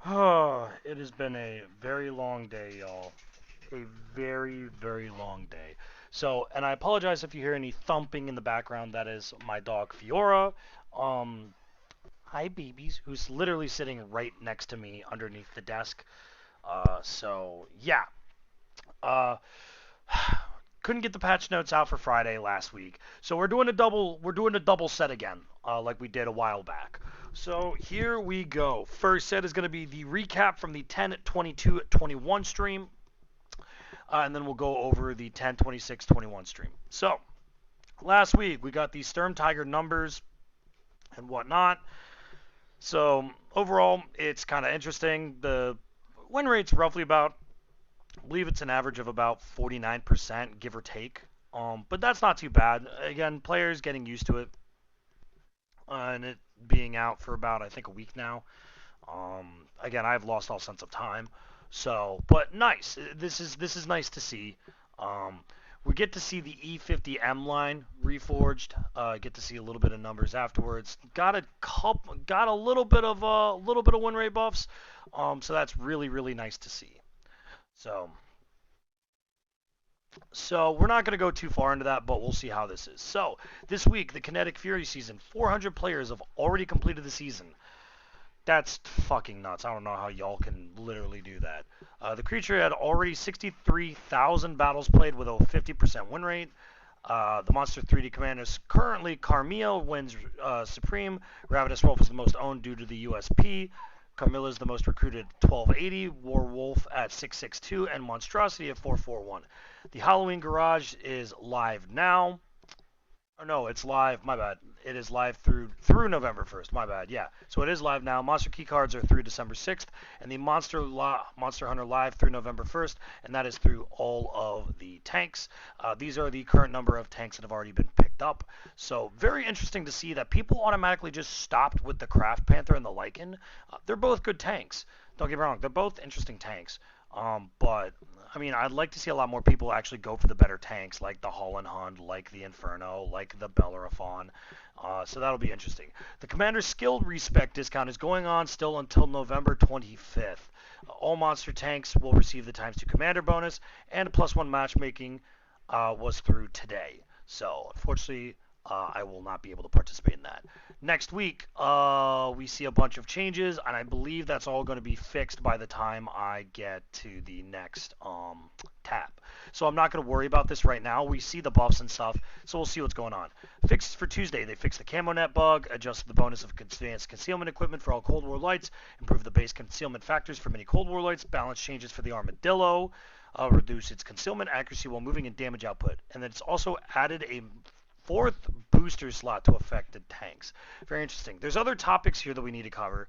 Oh, it has been a very long day, y'all. A very, very long day. So, and I apologize if you hear any thumping in the background. That is my dog Fiora. Um, Hi, babies, who's literally sitting right next to me underneath the desk. So yeah. Uh, couldn't get the patch notes out for Friday last week, so we're doing a double. We're doing a double set again, like we did a while back. So here we go. First set is going to be the recap from the 10, 22, 21 stream, and then we'll go over the 10, 26, 21 stream. So last week we got the Sturm Tiger numbers and whatnot. So overall, it's kind of interesting. The win rate's roughly about, I believe it's an average of about 49%, give or take. But that's not too bad. Again, players getting used to it, and it being out for about, I think, a week now. Again, I've lost all sense of time. So, but nice. This is nice to see. Um, we get to see the E50M line reforged. Get to see a little bit of numbers afterwards. Got a little bit of win rate buffs. So that's really nice to see. So So we're not going to go too far into that, but we'll see how this is. So this week, the Kinetic Fury season, 400 players have already completed the season. That's fucking nuts. I don't know how y'all can literally do that. The creature had already 63,000 battles played with a 50% win rate. The Monster 3D commander is currently Carmilla, wins Supreme. Ravenous Wolf is the most owned due to the USP. Carmilla is the most recruited 1280, Warwolf at 662, and Monstrosity at 441. The Halloween Garage is live now. Or no, it's live. My bad. It is live through November 1st. My bad. Yeah. So it is live now. Monster key cards are through December 6th, and the Monster Hunter live through November 1st, and that is through all of the tanks. These are the current number of tanks that have already been picked up. So very interesting to see that people automatically just stopped with the Craft Panther and the Lycan. They're both good tanks. Don't get me wrong. They're both interesting tanks. But I mean, I'd like to see a lot more people actually go for the better tanks, like the Holland Hunt, like the Inferno, like the Bellerophon. So that'll be interesting. The Commander's Skill Respec discount is going on still until November 25th. All monster tanks will receive the times 2 Commander bonus, and +1 matchmaking was through today. So unfortunately, I will not be able to participate in that. Next week, we see a bunch of changes, and I believe that's all going to be fixed by the time I get to the next tab. So I'm not going to worry about this right now. We see the buffs and stuff, so we'll see what's going on. Fixed for Tuesday, they fixed the camo net bug, adjusted the bonus of advanced concealment equipment for all Cold War lights, improved the base concealment factors for many Cold War lights, balance changes for the Armadillo, reduce its concealment accuracy while moving and damage output, and then it's also added a fourth booster slot to affected tanks. Very interesting. There's other topics here that we need to cover.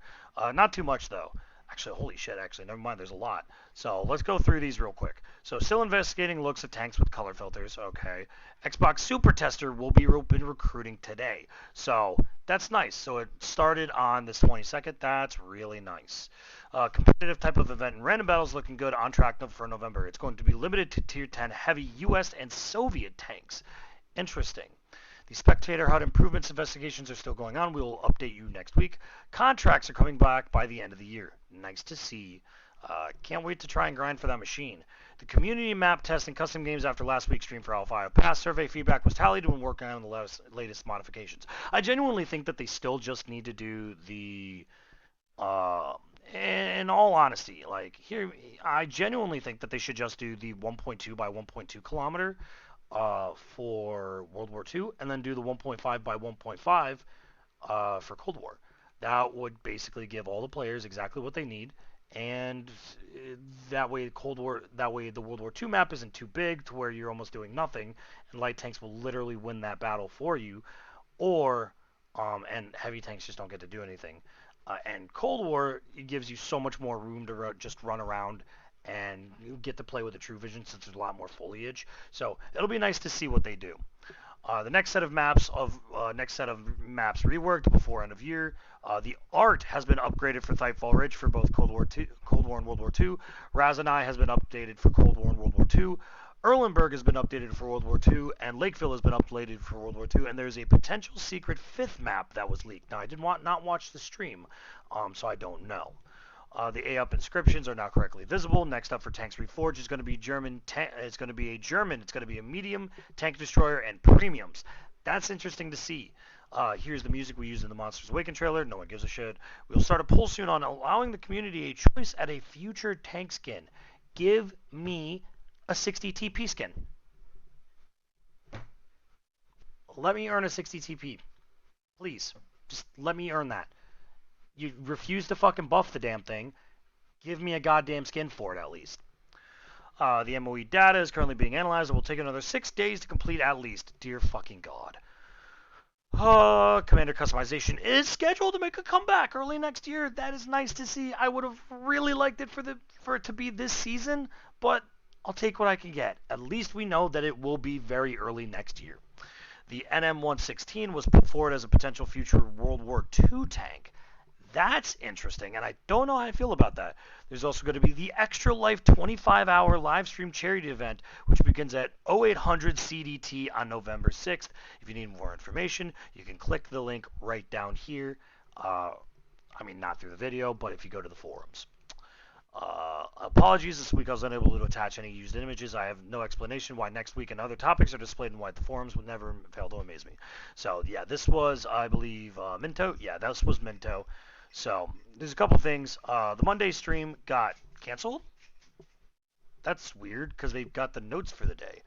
Not too much, though. Actually, holy shit, never mind, there's a lot. So let's go through these real quick. So still investigating looks at tanks with color filters. Okay. Xbox Super Tester will be recruiting today. So that's nice. So it started on this 22nd. That's really nice. Competitive type of event and random battles looking good, on track for November. It's going to be limited to Tier 10 heavy US and Soviet tanks. Interesting. The Spectator HUD improvements investigations are still going on. We will update you next week. Contracts are coming back by the end of the year. Nice to see. Can't wait to try and grind for that machine. The community map test and custom games after last week's stream for Alpha past survey feedback was tallied and working on the latest modifications. I genuinely think that they still just need to do the in all honesty, like here, I genuinely think that they should just do the 1.2 by 1.2 kilometer for World War II, and then do the 1.5 by 1.5 for Cold War. That would basically give all the players exactly what they need, and that way the World War II map isn't too big to where you're almost doing nothing, and light tanks will literally win that battle for you, or and heavy tanks just don't get to do anything. And Cold War, it gives you so much more room to just run around and you get to play with the True Vision since there's a lot more foliage. So it'll be nice to see what they do. The next set of maps reworked before end of year. The art has been upgraded for Thightfall Ridge for both Cold War and World War II. Razanai has been updated for Cold War and World War II. Erlenberg has been updated for World War II, and Lakeville has been updated for World War II, and there's a potential secret fifth map that was leaked. Now, I did not watch the stream, so I don't know. The A up inscriptions are now correctly visible. Next up for tanks reforged is going to be German. It's going to be a German. It's going to be a medium tank destroyer and premiums. That's interesting to see. Here's the music we used in the Monsters Awaken trailer. No one gives a shit. We'll start a poll soon on allowing the community a choice at a future tank skin. Give me a 60 TP skin. Let me earn a 60 TP. Please. Just let me earn that. You refuse to fucking buff the damn thing. Give me a goddamn skin for it at least. The MOE data is currently being analyzed. It will take another 6 days to complete at least. Dear fucking God. Commander customization is scheduled to make a comeback early next year. That is nice to see. I would have really liked it for it to be this season, but I'll take what I can get. At least we know that it will be very early next year. The NM116 was put forward as a potential future World War II tank. That's interesting, and I don't know how I feel about that. There's also going to be the Extra Life 25-hour live stream charity event, which begins at 0800 CDT on November 6th. If you need more information, you can click the link right down here. Not through the video, but if you go to the forums. Apologies, this week I was unable to attach any used images. I have no explanation why next week and other topics are displayed in white. The forums would never fail to amaze me. So, yeah, this was, I believe, Minto. Yeah, this was Minto. So, there's a couple things. The Monday stream got canceled. That's weird, because they got the notes for the day.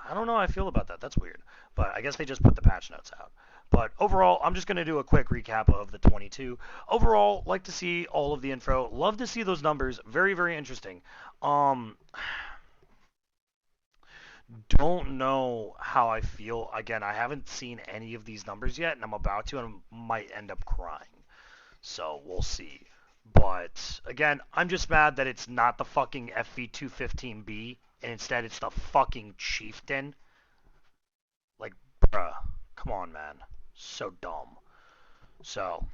I don't know how I feel about that. That's weird. But I guess they just put the patch notes out. But overall, I'm just going to do a quick recap of the 22. Overall, like to see all of the info. Love to see those numbers. Very, very interesting. Don't know how I feel. Again, I haven't seen any of these numbers yet, and I'm about to, and I might end up crying. So, we'll see. But, again, I'm just mad that it's not the fucking FV215B, and instead it's the fucking Chieftain. Like, bruh. Come on, man. So dumb. So,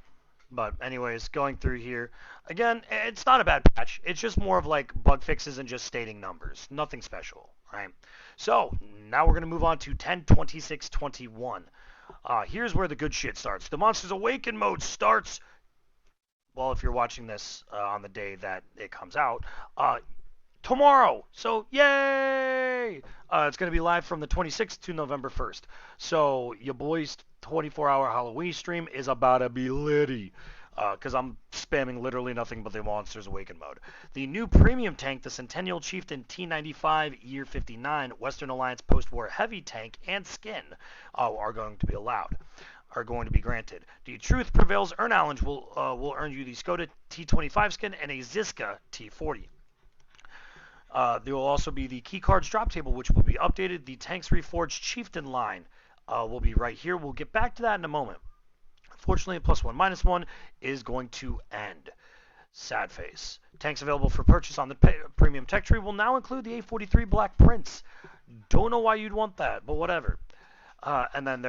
but anyways, going through here. Again, it's not a bad patch. It's just more of like bug fixes and just stating numbers. Nothing special, right? So, now we're going to move on to 10.26.21. Here's where the good shit starts. The Monsters Awaken mode starts, well, if you're watching this on the day that it comes out, tomorrow. So, yay! It's going to be live from the 26th to November 1st. So, your boy's 24-hour Halloween stream is about to be litty. Because I'm spamming literally nothing but the Monsters Awaken mode. The new premium tank, the Centennial Chieftain T95 Year 59 Western Alliance Post-War Heavy Tank and Skin are going to be allowed. Are going to be granted. The Truth Prevails Earn Challenge will earn you the Skoda T25 skin and a Ziska T40. There will also be the key cards drop table, which will be updated. The Tanks Reforged Chieftain line will be right here. We'll get back to that in a moment. Unfortunately, +1 -1 is going to end. Sad face. Tanks available for purchase on the premium tech tree will now include the A43 Black Prince. Don't know why you'd want that, but whatever. And then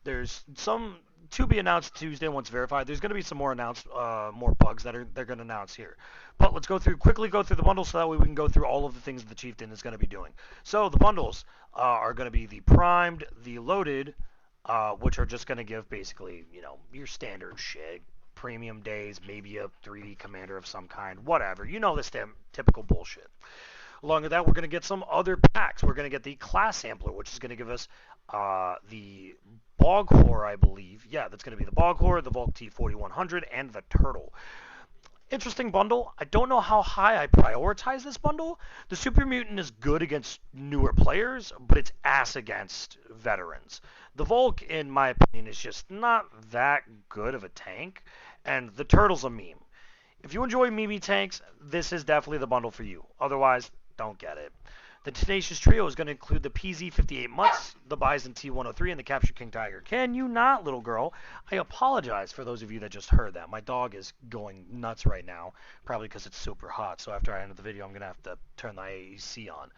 there's some to be announced Tuesday once verified. There's going to be some more more bugs that they're going to announce here. But let's quickly go through the bundles so that way we can go through all of the things the Chieftain is going to be doing. So the bundles are going to be the primed, the loaded, which are just going to give basically, your standard shit. Premium days, maybe a 3D commander of some kind, whatever. You know this typical bullshit. Along with that, we're going to get some other packs. We're going to get the class sampler, which is going to give us the Bog Whore, I believe. Yeah, that's going to be the Bog Whore, the Volk T4100, and the Turtle. Interesting bundle. I don't know how high I prioritize this bundle. The Super Mutant is good against newer players, but it's ass against veterans. The Volk, in my opinion, is just not that good of a tank, and the Turtle's a meme. If you enjoy meme tanks, this is definitely the bundle for you. Otherwise, don't get it. The Tenacious Trio is going to include the PZ58 Mutts, the Bison T103, and the Capture King Tiger. Can you not, little girl? I apologize for those of you that just heard that. My dog is going nuts right now, probably because it's super hot. So after I end the video, I'm going to have to turn the AC on.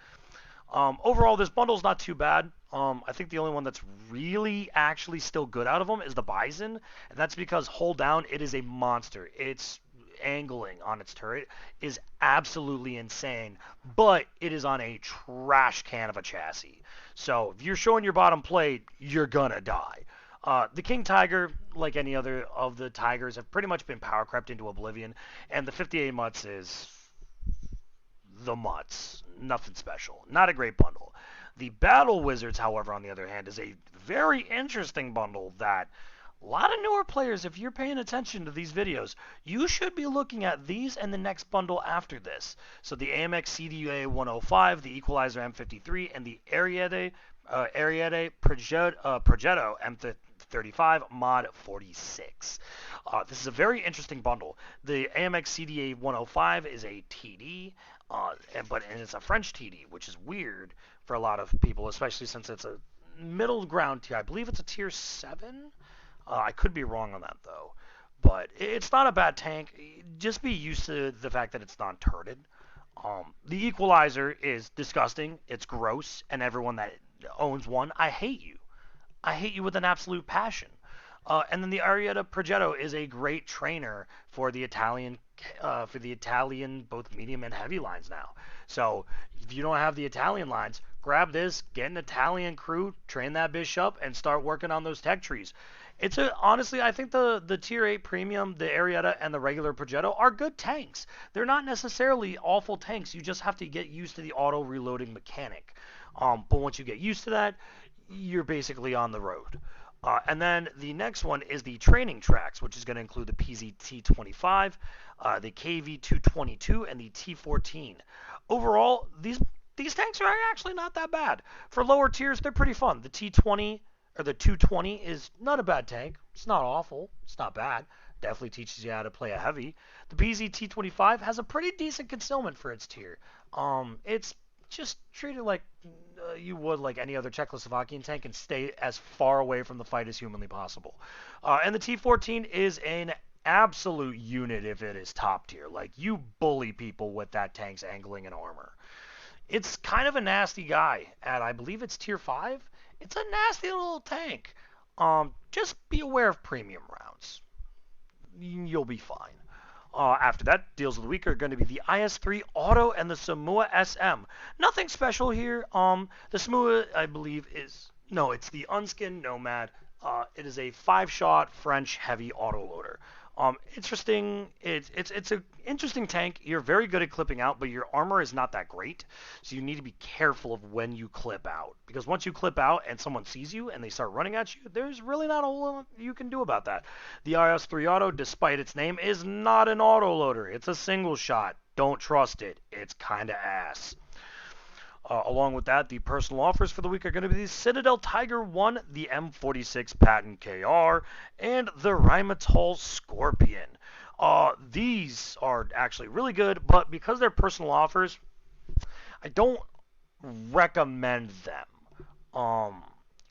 Overall, this bundle's not too bad. I think the only one that's really actually still good out of them is the Bison, and that's because hold down, it is a monster. It's angling on its turret is absolutely insane, but it is on a trash can of a chassis. So if you're showing your bottom plate, you're gonna die. The King Tiger, like any other of the tigers, have pretty much been power crept into oblivion, and the 58 mutts is the mutts. Nothing special. Not a great bundle. The Battle Wizards, however, on the other hand, is a very interesting bundle that a lot of newer players, if you're paying attention to these videos, you should be looking at these and the next bundle after this. So the Amx Cda105, the Equalizer M53, and the Arietta Progetto M35 Mod 46. This is a very interesting bundle. The Amx Cda105 is a TD, and it's a French TD, which is weird for a lot of people, especially since it's a middle ground tier. I believe it's a tier 7. I could be wrong on that though, but it's not a bad tank. Just be used to the fact that it's non-turreted. The Equalizer is disgusting. It's gross, and everyone that owns one, I hate you. I hate you with an absolute passion. And then the Arietta Progetto is a great trainer for the Italian both medium and heavy lines now. So if you don't have the Italian lines, grab this, get an Italian crew, train that bitch up, and start working on those tech trees. Honestly, I think the tier 8 premium, the Arietta, and the regular Progetto are good tanks. They're not necessarily awful tanks. You just have to get used to the auto reloading mechanic. But once you get used to that, you're basically on the road. And then the next one is the training tracks, which is going to include the PZT25, the KV222, and the T14. Overall, these tanks are actually not that bad. For lower tiers, they're pretty fun. The T20 or the 220 is not a bad tank. It's not awful. It's not bad. Definitely teaches you how to play a heavy. The PZT25 has a pretty decent concealment for its tier. It's just treated like you would like any other Czechoslovakian tank and stay as far away from the fight as humanly possible. And the T14 is an absolute unit if it is top tier. Like, you bully people with that tank's angling and armor. It's kind of a nasty guy at, I believe it's tier 5. It's a nasty little tank. Just be aware of premium rounds. You'll be fine. After that, deals of the week are going to be the IS-3 Auto and the Samua SM. Nothing special here. The Samua, I believe, it's the Unskinned Nomad. It is a 5-shot French heavy autoloader. Interesting. It's an interesting tank. You're very good at clipping out, but your armor is not that great, so you need to be careful of when you clip out. Because once you clip out and someone sees you and they start running at you, there's really not a whole lot you can do about that. The IS-3 Auto, despite its name, is not an autoloader. It's a single shot. Don't trust it. It's kind of ass. Along with that, the personal offers for the week are going to be the Citadel Tiger 1, the M46 Patent KR, and the Rheinmetall Scorpion. These are actually really good, but because they're personal offers, I don't recommend them.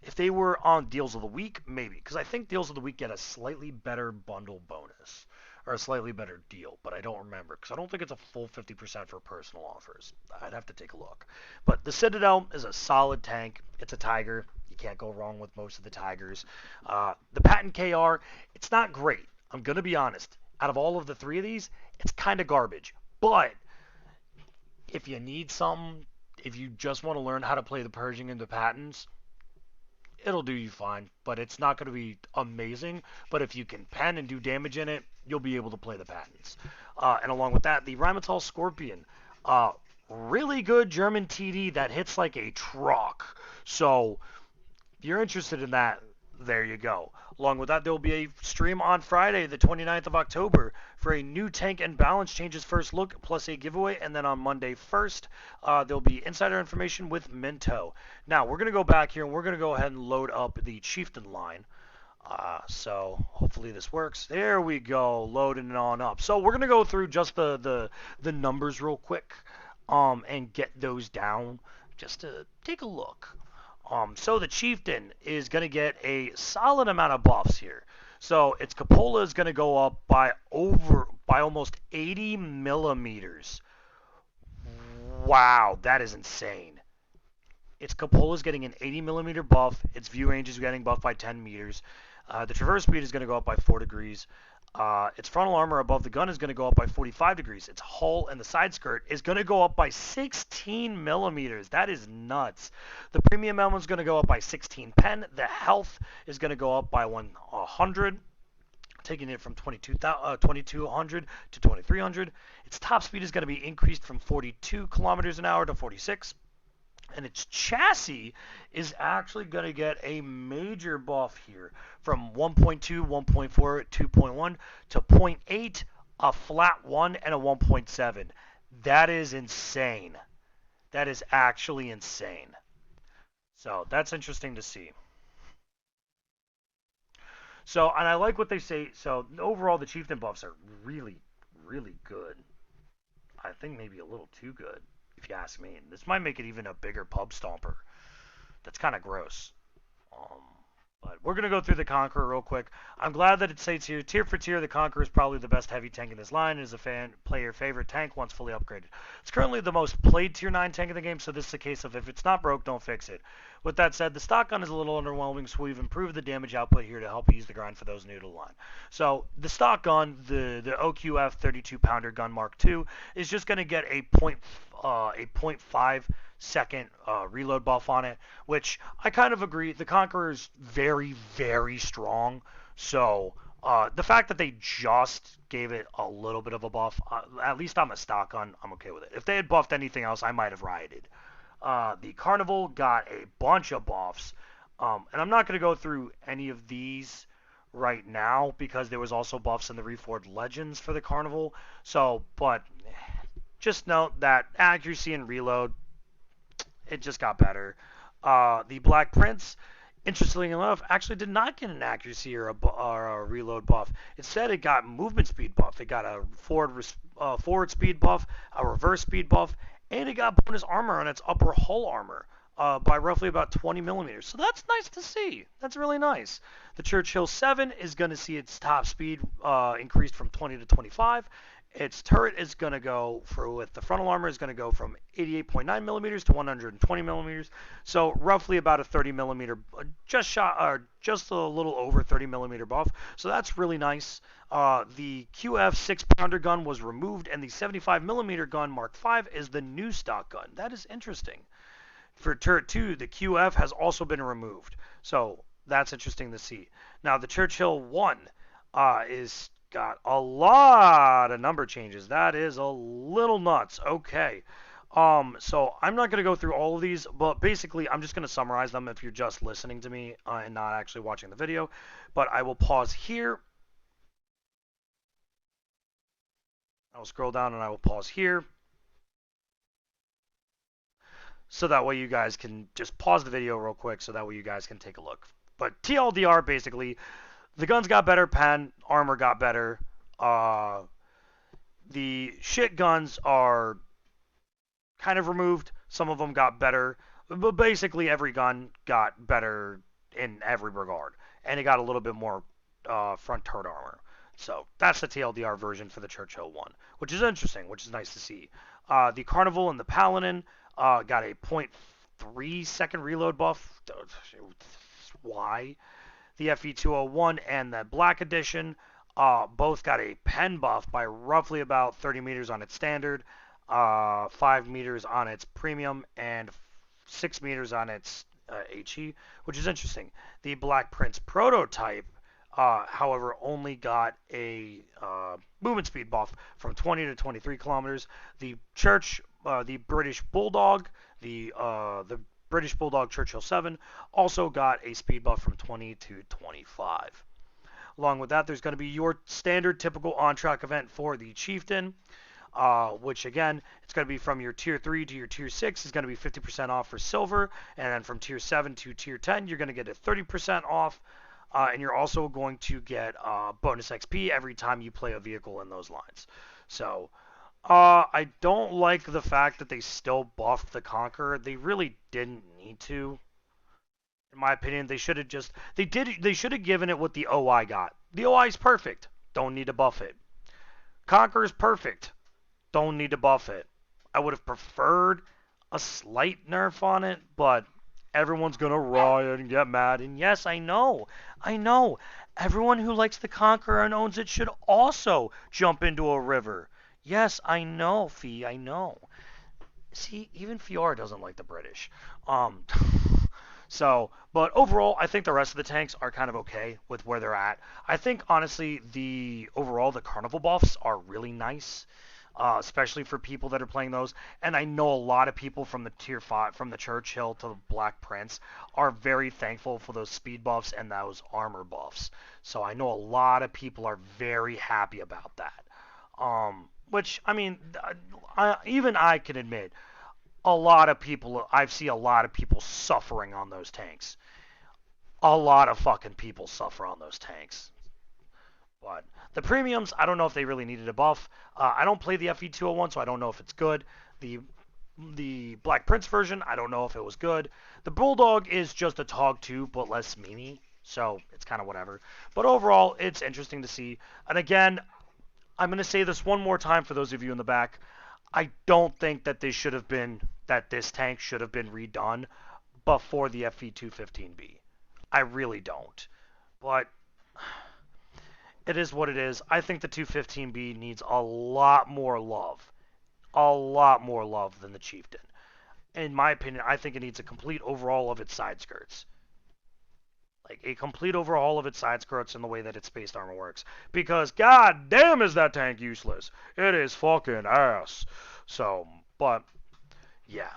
If they were on Deals of the Week, maybe, because I think Deals of the Week get a slightly better bundle bonus. Or a slightly better deal, but I don't remember because I don't think it's a full 50% for personal offers. I'd have to take a look. But the Citadel is a solid tank. It's a Tiger. You can't go wrong with most of the Tigers. The Patent KR, it's not great. I'm going to be honest. Out of all of the three of these, it's kind of garbage. But if you need something, if you just want to learn how to play the Pershing and the Patents, it'll do you fine, but it's not going to be amazing. But if you can pen and do damage in it, you'll be able to play the Patents. And along with that, the Rheinmetall Scorpion, really good German TD that hits like a truck. So if you're interested in that, there you go. Along with that, there will be a stream on Friday, the 29th of October, for a new tank and balance changes first look, plus a giveaway. And then on Monday 1st, there'll be insider information with Minto. Now, we're going to go back here, and we're going to go ahead and load up the Chieftain line. So hopefully this works. There we go, loading it on up. So we're going to go through just the numbers real quick and get those down just to take a look. So the Chieftain is going to get a solid amount of buffs here. So its cupola is going to go up by almost 80 millimeters. Wow, that is insane. Its cupola is getting an 80 millimeter buff. Its view range is getting buffed by 10 meters. The traverse speed is going to go up by 4 degrees. Its frontal armor above the gun is going to go up by 45 degrees. Its hull and the side skirt is going to go up by 16 millimeters. That is nuts. The premium ammo is going to go up by 16 pen. The health is going to go up by 100, taking it from 2200 to 2300. Its top speed is going to be increased from 42 kilometers an hour to 46. And its chassis is actually going to get a major buff here from 1.2, 1.4, 2.1 to 0.8, a flat 1, and a 1.7. That is insane. That is actually insane. So that's interesting to see. So, and I like what they say. So overall, the Chieftain buffs are really, really good. I think maybe a little too good, if you ask me. This might make it even a bigger pub stomper. That's kind of gross. Um, but we're going to go through the Conqueror real quick. I'm glad that it states here, tier for tier, the Conqueror is probably the best heavy tank in this line. It is a player favorite tank once fully upgraded. It's currently the most played tier 9 tank in the game, so this is a case of if it's not broke, don't fix it. With that said, the stock gun is a little underwhelming, so we've improved the damage output here to help ease the grind for those new to the line. So the stock gun, the OQF 32 pounder gun Mark II, is just going to get a 0.5 second reload buff on it, which I kind of agree. The Conqueror is very, very strong. So the fact that they just gave it a little bit of a buff, at least on the stock gun, I'm okay with it. If they had buffed anything else, I might have rioted. The Carnival got a bunch of buffs, and I'm not going to go through any of these right now because there was also buffs in the Reforged Legends for the Carnival. So, but just note that accuracy and reload, it just got better. The Black Prince, interestingly enough, actually did not get an accuracy or a reload buff. Instead, it got movement speed buff. It got a forward speed buff, a reverse speed buff, and it got bonus armor on its upper hull armor by roughly about 20 millimeters. So that's nice to see. That's really nice. The Churchill 7 is going to see its top speed increased from 20 to 25. Its turret is going to go with the frontal armor is going to go from 88.9 millimeters to 120 millimeters. So roughly about a 30 millimeter, just a little over 30 millimeter buff. So that's really nice. The QF 6-pounder gun was removed, and the 75 millimeter gun Mark V is the new stock gun. That is interesting. For turret 2, the QF has also been removed. So that's interesting to see. Now the Churchill 1 is got a lot of number changes. That is a little nuts. Okay. So I'm not going to go through all of these, but basically I'm just going to summarize them if you're just listening to me and not actually watching the video. But I will pause here. I will scroll down and I will pause here. So that way you guys can just pause the video real quick so that way you guys can take a look. But TLDR, basically, the guns got better, pen, armor got better. The shit guns are kind of removed. Some of them got better. But basically every gun got better in every regard. And it got a little bit more front turret armor. So that's the TLDR version for the Churchill 1, which is interesting, which is nice to see. The Carnival and the Paladin got a 0.3 second reload buff. Why? The FE201 and the Black Edition both got a pen buff by roughly about 30 meters on its standard, 5 meters on its premium, and 6 meters on its HE, which is interesting. The Black Prince prototype, however, only got a movement speed buff from 20 to 23 kilometers. The British Bulldog, the British Bulldog Churchill 7 also got a speed buff from 20 to 25. Along with that, there's going to be your standard typical on-track event for the Chieftain, which again, it's going to be from your tier 3 to your tier 6 is going to be 50% off for silver, and then from tier 7 to tier 10, you're going to get a 30% off, and you're also going to get bonus XP every time you play a vehicle in those lines. So I don't like the fact that they still buffed the Conqueror. They really didn't need to. In my opinion, they should have just they should have given it what the OI got. The OI is perfect. Don't need to buff it. Conqueror is perfect. Don't need to buff it. I would have preferred a slight nerf on it, but everyone's gonna riot and get mad. And yes, I know. Everyone who likes the Conqueror and owns it should also jump into a river. Yes, I know, Fee, I know. See, even Fiora doesn't like the British. Um, but overall, I think the rest of the tanks are kind of okay with where they're at. I think honestly, the carnival buffs are really nice, especially for people that are playing those. And I know a lot of people from the tier 5, from the Churchill to the Black Prince, are very thankful for those speed buffs and those armor buffs. So I know a lot of people are very happy about that. Which I mean, even I can admit, a lot of people, I've seen a lot of people suffering on those tanks. A lot of fucking people suffer on those tanks. But the premiums, I don't know if they really needed a buff. I don't play the FE201, so I don't know if it's good. The Black Prince version, I don't know if it was good. The Bulldog is just a Tog 2, but less meany, so it's kind of whatever. But overall, it's interesting to see. And again, I'm going to say this one more time for those of you in the back. I don't think that this tank should have been redone before the FE215B. I really don't. But it is what it is. I think the 215B needs a lot more love. A lot more love than the Chieftain. In my opinion, I think it needs a complete overhaul of its side skirts. Like a complete overhaul of its side skirts and the way that its spaced armor works. Because god damn is that tank useless. It is fucking ass. But yeah.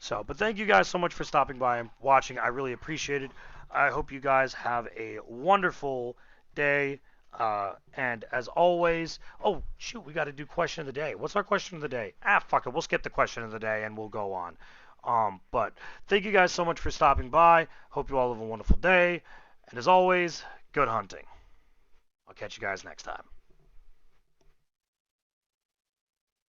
But thank you guys so much for stopping by and watching. I really appreciate it. I hope you guys have a wonderful day. And as always, oh shoot, we got to do question of the day. What's our question of the day? Fuck it, we'll skip the question of the day and we'll go on. But thank you guys so much for stopping by. Hope you all have a wonderful day. And as always, good hunting. I'll catch you guys next time.